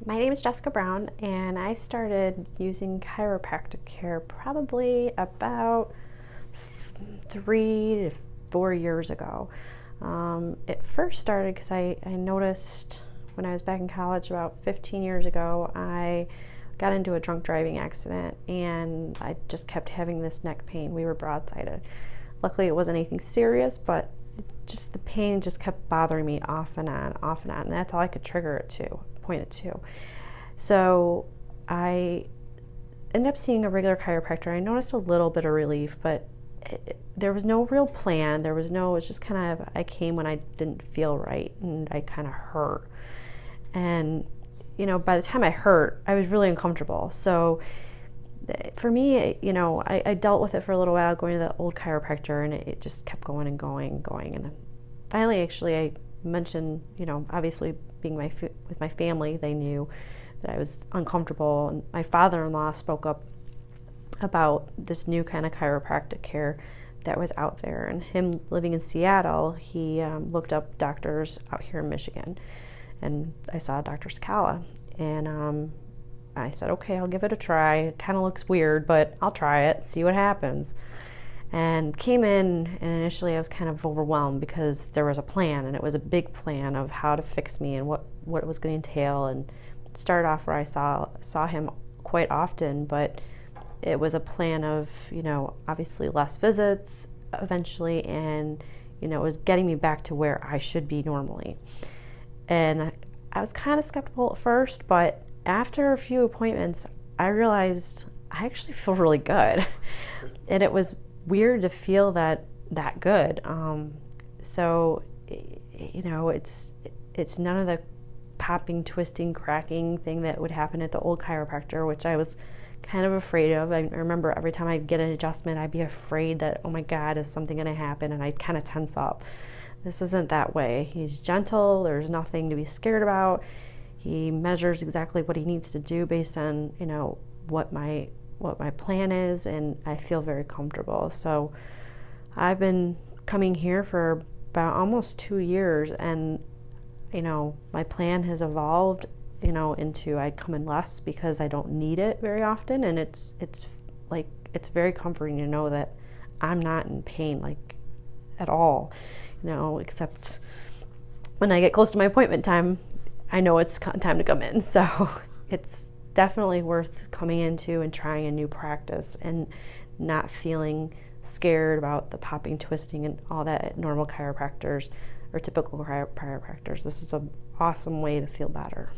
My name is Jessika Brown, and I started using chiropractic care probably about 3 to 4 years ago. It first started because I noticed when I was back in college about 15 years ago, I got into a drunk driving accident and I just kept having this neck pain. We were broadsided. Luckily, it wasn't anything serious, but just the pain just kept bothering me off and on, and that's all I could trigger it to, point it to. So I ended up seeing a regular chiropractor. I noticed a little bit of relief, but there was no real plan. It was just kind of, I came when I didn't feel right and I kind of hurt. And, by the time I hurt, I was really uncomfortable. So for me, I dealt with it for a little while, going to the old chiropractor, and it just kept going and going and going. And finally, actually, I mentioned, obviously being with my family, they knew that I was uncomfortable. And my father-in-law spoke up about this new kind of chiropractic care that was out there. And him living in Seattle, he looked up doctors out here in Michigan. And I saw Dr. Scala. And I said, okay, I'll give it a try. It kind of looks weird, but I'll try it, see what happens. And came in, and initially I was kind of overwhelmed because there was a plan, and it was a big plan of how to fix me and what it was going to entail. And it started off where I saw him quite often, but it was a plan of, obviously less visits eventually, and, it was getting me back to where I should be normally. And I was kind of skeptical at first, but after a few appointments, I realized I actually feel really good. And it was weird to feel that good. So, it's none of the popping, twisting, cracking thing that would happen at the old chiropractor, which I was kind of afraid of. I remember every time I'd get an adjustment, I'd be afraid that, oh my God, is something going to happen? And I'd kind of tense up. This isn't that way. He's gentle. There's nothing to be scared about. He measures exactly what he needs to do based on, what my plan is, and I feel very comfortable. So I've been coming here for about almost 2 years, and my plan has evolved, into I come in less because I don't need it very often, and it's very comforting to know that I'm not in pain at all, except when I get close to my appointment time, I know it's time to come in. So it's definitely worth coming into and trying a new practice and not feeling scared about the popping, twisting, and all that at normal chiropractors or typical chiropractors. This is an awesome way to feel better.